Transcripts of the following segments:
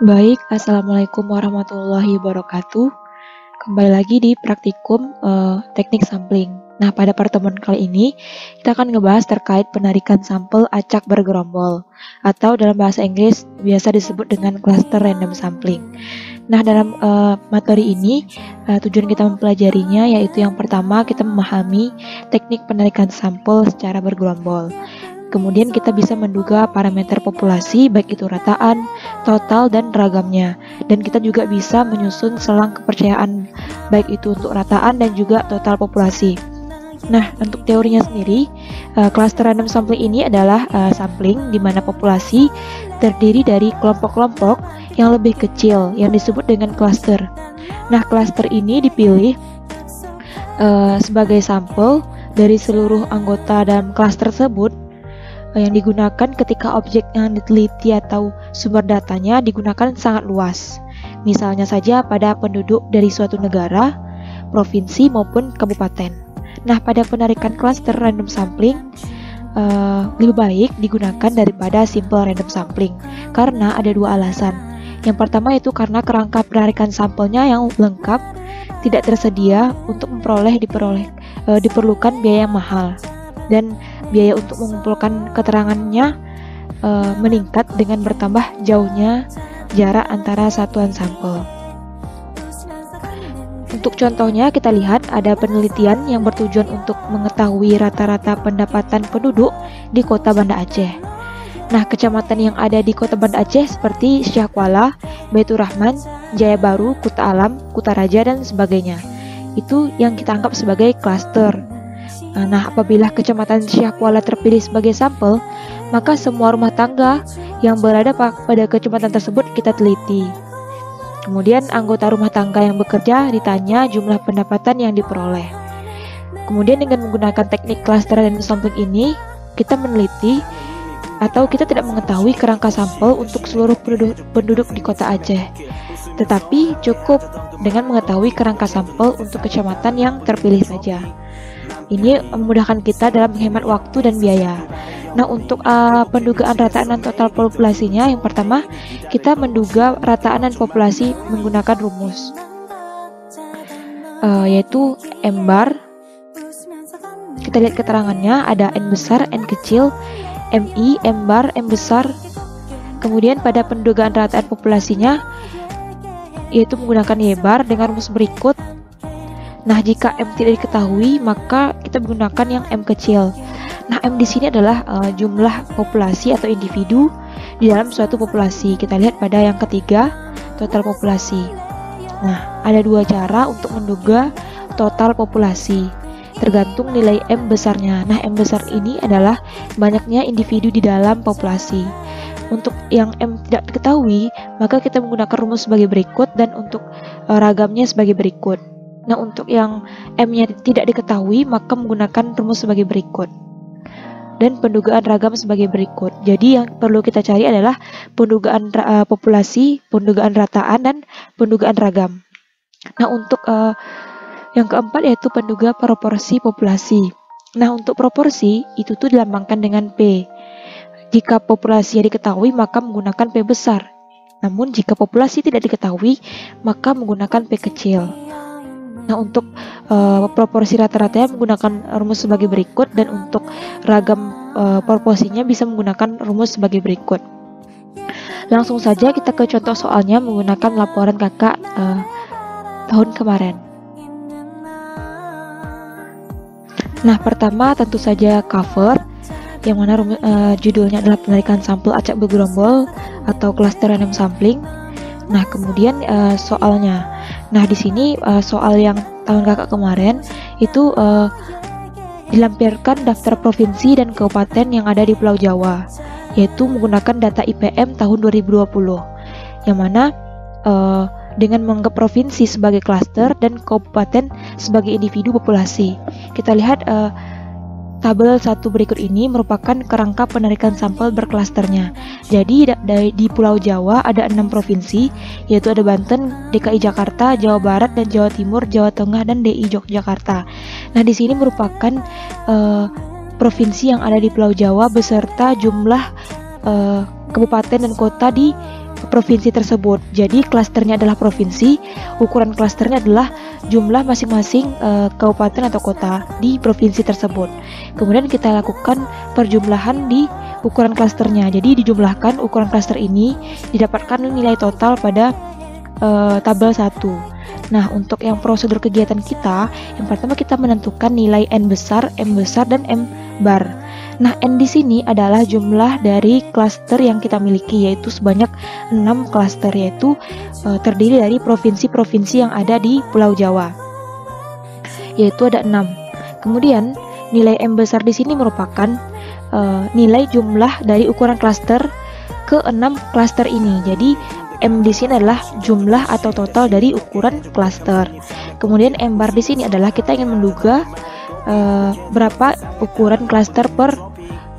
Baik, Assalamualaikum warahmatullahi wabarakatuh. Kembali lagi di praktikum teknik sampling. Nah, pada pertemuan kali ini kita akan ngebahas terkait penarikan sampel acak bergerombol atau dalam bahasa Inggris biasa disebut dengan cluster random sampling. Nah, dalam materi ini tujuan kita mempelajarinya yaitu yang pertama kita memahami teknik penarikan sampel secara bergerombol. Kemudian kita bisa menduga parameter populasi baik itu rataan, total, dan ragamnya. Dan kita juga bisa menyusun selang kepercayaan baik itu untuk rataan dan juga total populasi. Nah, untuk teorinya sendiri, cluster random sampling ini adalah sampling di mana populasi terdiri dari kelompok-kelompok yang lebih kecil yang disebut dengan cluster. Nah, cluster ini dipilih sebagai sampel dari seluruh anggota dalam cluster tersebut yang digunakan ketika objek yang diteliti atau sumber datanya digunakan sangat luas. Misalnya saja pada penduduk dari suatu negara, provinsi maupun kabupaten. Nah, pada penarikan cluster random sampling lebih baik digunakan daripada simple random sampling karena ada dua alasan. Yang pertama itu karena kerangka penarikan sampelnya yang lengkap tidak tersedia untuk diperlukan biaya yang mahal. Dan biaya untuk mengumpulkan keterangannya meningkat dengan bertambah jauhnya jarak antara satuan sampel. Untuk contohnya kita lihat ada penelitian yang bertujuan untuk mengetahui rata-rata pendapatan penduduk di kota Banda Aceh. Nah, kecamatan yang ada di kota Banda Aceh seperti Syahkuala, Baitur Rahman, Jaya Baru, Kuta Alam, Kuta Raja, dan sebagainya. Itu yang kita anggap sebagai klaster. Nah, apabila kecamatan Syahkuala terpilih sebagai sampel, maka semua rumah tangga yang berada pada kecamatan tersebut kita teliti. Kemudian anggota rumah tangga yang bekerja ditanya jumlah pendapatan yang diperoleh. Kemudian dengan menggunakan teknik cluster dan sampling ini, kita meneliti atau kita tidak mengetahui kerangka sampel untuk seluruh penduduk di kota Aceh. Tetapi cukup dengan mengetahui kerangka sampel untuk kecamatan yang terpilih saja. Ini memudahkan kita dalam menghemat waktu dan biaya. Nah, untuk pendugaan rataan dan total populasinya, yang pertama kita menduga rataan dan populasi menggunakan rumus, yaitu M bar. Kita lihat keterangannya ada N besar, N kecil, MI, M bar, M besar. Kemudian pada pendugaan rataan populasinya, yaitu menggunakan Y bar dengan rumus berikut. Nah, jika M tidak diketahui, maka kita menggunakan yang M kecil. Nah, M di sini adalah jumlah populasi atau individu di dalam suatu populasi. Kita lihat pada yang ketiga, total populasi. Nah, ada dua cara untuk menduga total populasi, tergantung nilai M besarnya. Nah, M besar ini adalah banyaknya individu di dalam populasi. Untuk yang M tidak diketahui, maka kita menggunakan rumus sebagai berikut, dan untuk ragamnya sebagai berikut. Nah, untuk yang M-nya tidak diketahui, maka menggunakan rumus sebagai berikut. Dan pendugaan ragam sebagai berikut. Jadi yang perlu kita cari adalah pendugaan populasi, pendugaan rataan, dan pendugaan ragam. Nah, untuk yang keempat yaitu penduga proporsi populasi. Nah, untuk proporsi itu tuh dilambangkan dengan P. Jika populasi yang diketahui, maka menggunakan P besar. Namun jika populasi tidak diketahui, maka menggunakan P kecil. Nah, untuk proporsi rata-ratanya menggunakan rumus sebagai berikut, dan untuk ragam proporsinya bisa menggunakan rumus sebagai berikut. Langsung saja kita ke contoh soalnya menggunakan laporan kakak tahun kemarin. Nah, pertama tentu saja cover, yang mana judulnya adalah penarikan sampel acak bergerombol atau cluster random sampling. Nah, kemudian soalnya. Nah, di sini soal yang tahun kakak kemarin itu dilampirkan daftar provinsi dan kabupaten yang ada di Pulau Jawa, yaitu menggunakan data IPM tahun 2020, yang mana dengan menganggap provinsi sebagai klaster dan kabupaten sebagai individu populasi. Kita lihat tabel satu berikut ini merupakan kerangka penarikan sampel berklasternya. Jadi di Pulau Jawa ada 6 provinsi, yaitu ada Banten, DKI Jakarta, Jawa Barat, dan Jawa Timur, Jawa Tengah, dan DI Yogyakarta. Nah, di sini merupakan provinsi yang ada di Pulau Jawa beserta jumlah kabupaten dan kota di provinsi tersebut. Jadi klasternya adalah provinsi, ukuran klasternya adalah jumlah masing-masing kabupaten atau kota di provinsi tersebut. Kemudian kita lakukan perjumlahan di ukuran klasternya. Jadi dijumlahkan ukuran klaster ini, didapatkan nilai total pada tabel 1. Nah, untuk yang prosedur kegiatan kita, yang pertama kita menentukan nilai N besar, M besar, dan M bar. Nah, N di sini adalah jumlah dari klaster yang kita miliki, yaitu sebanyak 6 klaster, yaitu terdiri dari provinsi-provinsi yang ada di Pulau Jawa, yaitu ada 6. Kemudian, nilai M besar di sini merupakan nilai jumlah dari ukuran klaster ke 6 klaster ini. Jadi, M di sini adalah jumlah atau total dari ukuran klaster. Kemudian M bar di sini adalah kita ingin menduga berapa ukuran klaster per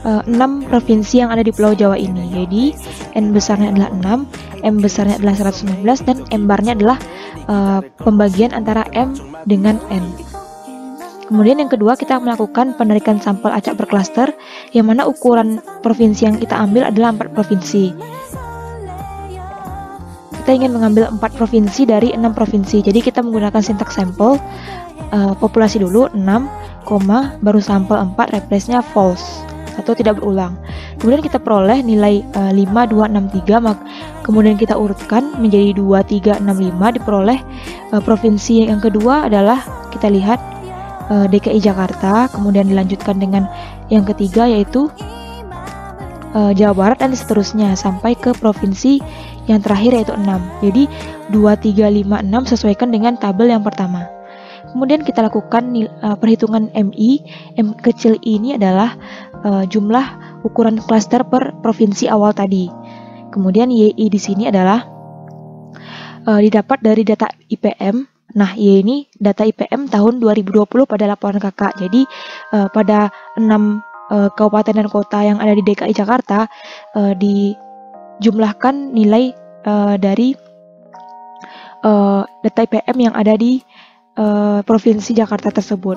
6 provinsi yang ada di Pulau Jawa ini. Jadi N besarnya adalah 6, M besarnya adalah 119, dan M barnya adalah pembagian antara M dengan N. Kemudian yang kedua, kita melakukan penarikan sampel acak berklaster, yang mana ukuran provinsi yang kita ambil adalah 4 provinsi. Kita ingin mengambil 4 provinsi dari 6 provinsi. Jadi kita menggunakan sintaks sampel, populasi dulu 6, baru sampel 4, replace-nya false atau tidak berulang. Kemudian kita peroleh nilai 5, 2, 6, 3, kemudian kita urutkan menjadi 2, 3, 6, 5, diperoleh provinsi yang kedua adalah kita lihat DKI Jakarta, kemudian dilanjutkan dengan yang ketiga yaitu Jawa Barat, dan seterusnya sampai ke provinsi yang terakhir yaitu 6. Jadi 2, 3, 5, 6 sesuaikan dengan tabel yang pertama. Kemudian kita lakukan perhitungan MI. M kecil I ini adalah jumlah ukuran klaster per provinsi awal tadi. Kemudian YI di sini adalah didapat dari data IPM. Nah, Y ini data IPM tahun 2020 pada laporan KK. Jadi pada 6 kabupaten dan kota yang ada di DKI Jakarta dijumlahkan nilai dari data IPM yang ada di provinsi Jakarta tersebut.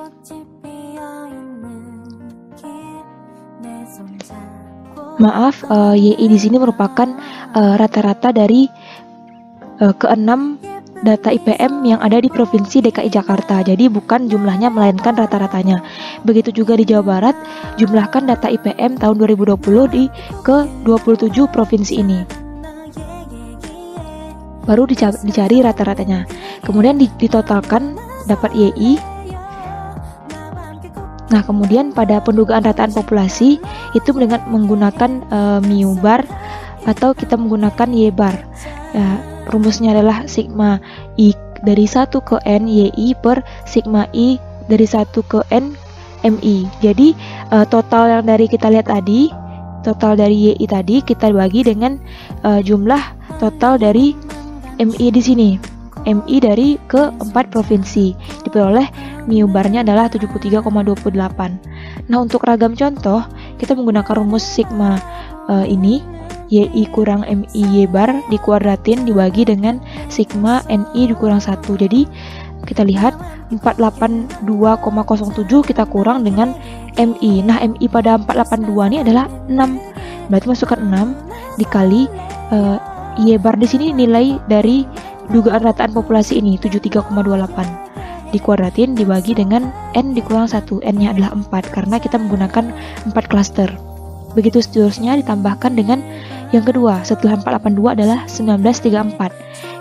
Maaf, YI di sini merupakan rata-rata dari keenam data IPM yang ada di provinsi DKI Jakarta. Jadi bukan jumlahnya melainkan rata-ratanya. Begitu juga di Jawa Barat, jumlahkan data IPM tahun 2020 ke 27 provinsi ini. Baru dicari rata-ratanya. Kemudian ditotalkan dapat YI. Nah, kemudian pada pendugaan rataan populasi itu dengan menggunakan mu bar atau kita menggunakan Y bar. Rumusnya adalah sigma I dari 1 ke N YI per sigma I dari 1 ke N MI. Jadi total yang dari kita lihat tadi, total dari YI tadi kita bagi dengan jumlah total dari MI di sini. MI dari ke-4 provinsi. Diperoleh mu barnya adalah 73,28. Nah, untuk ragam contoh, kita menggunakan rumus sigma ini, YI kurang MI Y bar dikuadratin dibagi dengan sigma NI dikurang 1. Jadi, kita lihat 482,07 kita kurang dengan MI. Nah, MI pada 482 ini adalah 6. Berarti masukkan 6 dikali Y bar di sini nilai dari dugaan rataan populasi ini 73,28 dikuadratin dibagi dengan N dikurang 1. N-nya adalah 4 karena kita menggunakan 4 klaster. Begitu seterusnya ditambahkan dengan yang kedua. Setelah 482 adalah 1934.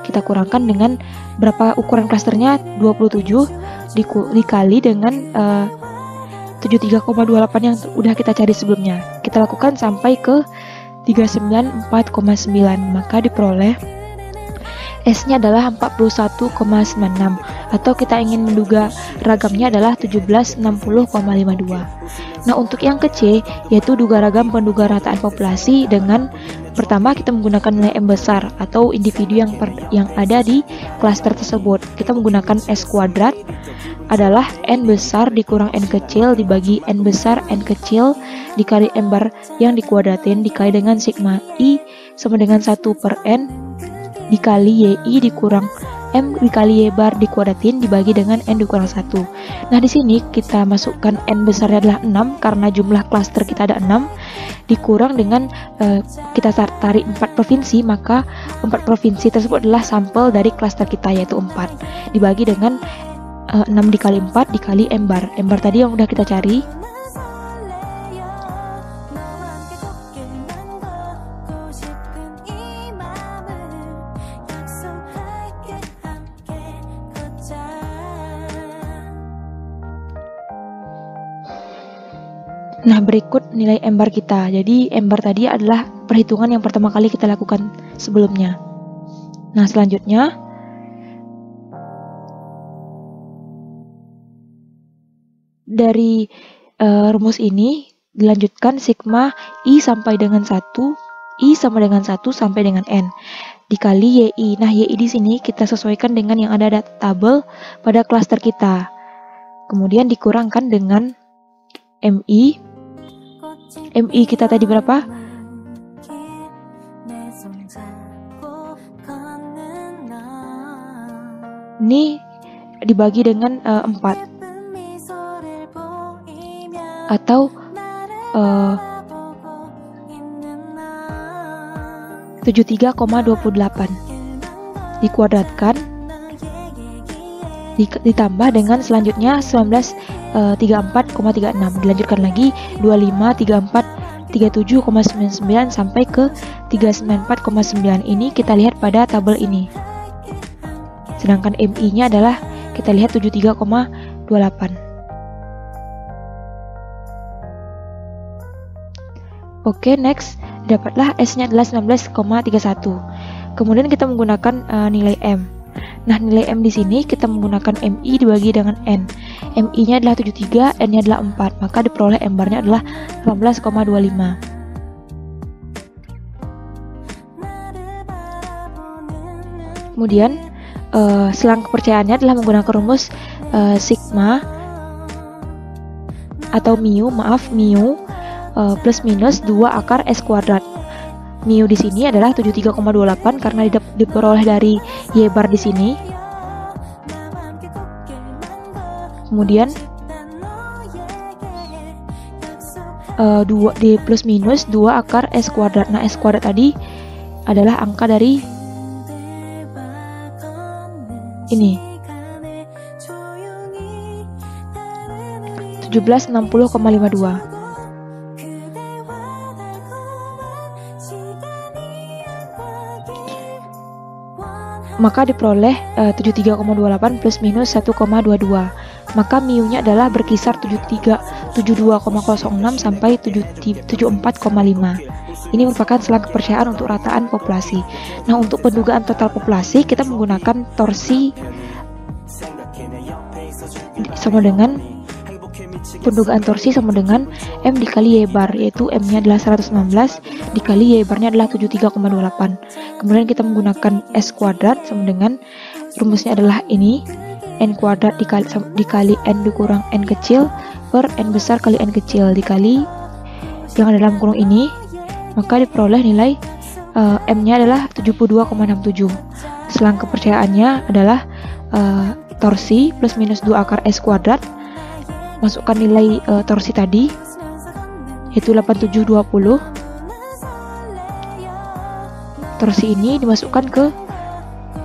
Kita kurangkan dengan berapa ukuran klasternya 27 dikali dengan 73,28 yang udah kita cari sebelumnya. Kita lakukan sampai ke 394,9, maka diperoleh S-nya adalah 41,96 atau kita ingin menduga ragamnya adalah 1760,52. Nah, untuk yang ke C yaitu duga ragam penduga rataan populasi dengan pertama kita menggunakan nilai M besar atau individu yang ada di klaster tersebut. Kita menggunakan S kuadrat adalah N besar dikurang N kecil dibagi N besar N kecil dikali M bar yang dikuadratin dikali dengan sigma I sama dengan 1 per N dikali YI dikurang M dikali Y bar dikuadratin dibagi dengan N dikurang 1. Nah, di sini kita masukkan N besarnya adalah 6 karena jumlah klaster kita ada 6 dikurang dengan kita tarik 4 provinsi, maka 4 provinsi tersebut adalah sampel dari klaster kita, yaitu 4 dibagi dengan 6 dikali 4 dikali M-bar tadi yang udah kita cari. Nah, berikut nilai M-bar kita. Jadi M-bar tadi adalah perhitungan yang pertama kali kita lakukan sebelumnya. Nah, selanjutnya dari rumus ini dilanjutkan sigma I sampai dengan 1, I sama dengan 1 sampai dengan N dikali YI. Nah, YI di sini kita sesuaikan dengan yang ada data tabel pada klaster kita. Kemudian dikurangkan dengan MI. MI kita tadi berapa? Ini dibagi dengan 4 atau 73,28 dikuadratkan ditambah dengan selanjutnya 1934,36 dilanjutkan lagi 253437,99 sampai ke 394,9. Ini kita lihat pada tabel ini. Sedangkan MI-nya adalah kita lihat 73,28. Oke, next, dapatlah S-nya adalah 19,31. Kemudian kita menggunakan nilai M. Nah, nilai M di sini kita menggunakan MI dibagi dengan N. MI-nya adalah 73, N-nya adalah 4, maka diperoleh M-bar-nya adalah 18,25. Kemudian, selang kepercayaannya adalah menggunakan rumus sigma atau mu plus minus 2 akar S kuadrat. Mu di sini adalah 73,28 karena diperoleh dari Y bar di sini. Kemudian 2 di plus minus 2 akar S kuadrat. Nah, S kuadrat tadi adalah angka dari ini 1760,52. Maka diperoleh 73,28 plus minus 1,22. Maka mu-nya adalah berkisar 72,06 sampai 74,5. Ini merupakan selang kepercayaan untuk rataan populasi. Nah, untuk pendugaan total populasi kita menggunakan torsi sama dengan pendugaan torsi sama dengan M dikali Y bar, yaitu M-nya adalah 119 dikali Y bar-nya adalah 73,28. Kemudian kita menggunakan S kuadrat sama dengan rumusnya adalah ini, N kuadrat dikali N dikurang N kecil per N besar kali N kecil dikali yang ada dalam kurung ini, maka diperoleh nilai M-nya adalah 72,67. Selang kepercayaannya adalah torsi plus minus 2 akar S kuadrat, masukkan nilai torsi tadi yaitu 8720. Torsi ini dimasukkan ke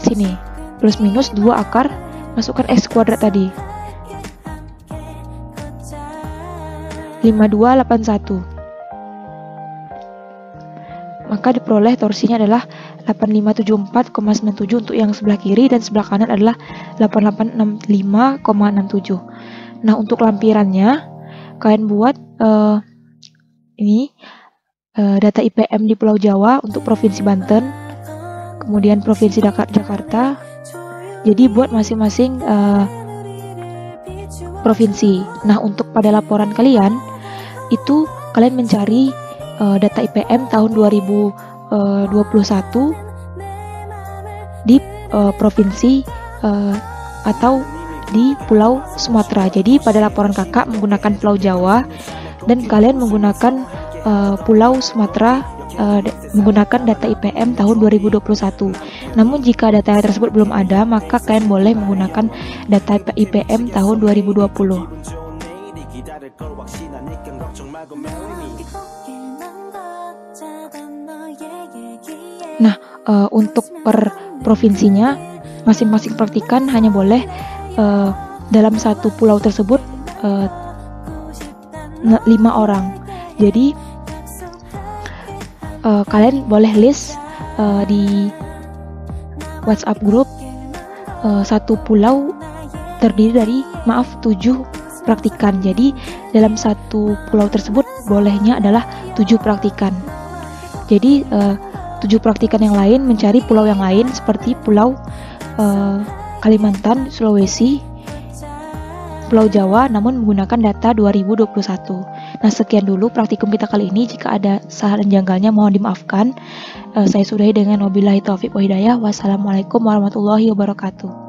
sini plus minus 2 akar, masukkan S kuadrat tadi 5281, maka diperoleh torsinya adalah 8574,97 untuk yang sebelah kiri dan sebelah kanan adalah 8865,67. Nah, untuk lampirannya kalian buat ini data IPM di Pulau Jawa untuk Provinsi Banten, kemudian Provinsi Jakarta. Jadi buat masing-masing provinsi. Nah, untuk pada laporan kalian itu kalian mencari data IPM tahun 2021 di provinsi atau di Pulau Sumatera. Jadi pada laporan kakak menggunakan Pulau Jawa dan kalian menggunakan Pulau Sumatera menggunakan data IPM tahun 2021. Namun jika data tersebut belum ada, maka kalian boleh menggunakan data IPM tahun 2020. Nah, untuk per provinsinya, masing-masing praktikan hanya boleh dalam satu pulau tersebut 5 orang. Jadi kalian boleh list di WhatsApp grup satu pulau terdiri dari 7 praktikan. Jadi dalam satu pulau tersebut bolehnya adalah 7 praktikan. Jadi 7 praktikan yang lain mencari pulau yang lain seperti pulau Kalimantan, Sulawesi, Pulau Jawa, namun menggunakan data 2021. Nah, sekian dulu praktikum kita kali ini. Jika ada salah dan janggalnya mohon dimaafkan. Saya sudahi dengan wabillahi taufiq wa hidayah. Wassalamualaikum warahmatullahi wabarakatuh.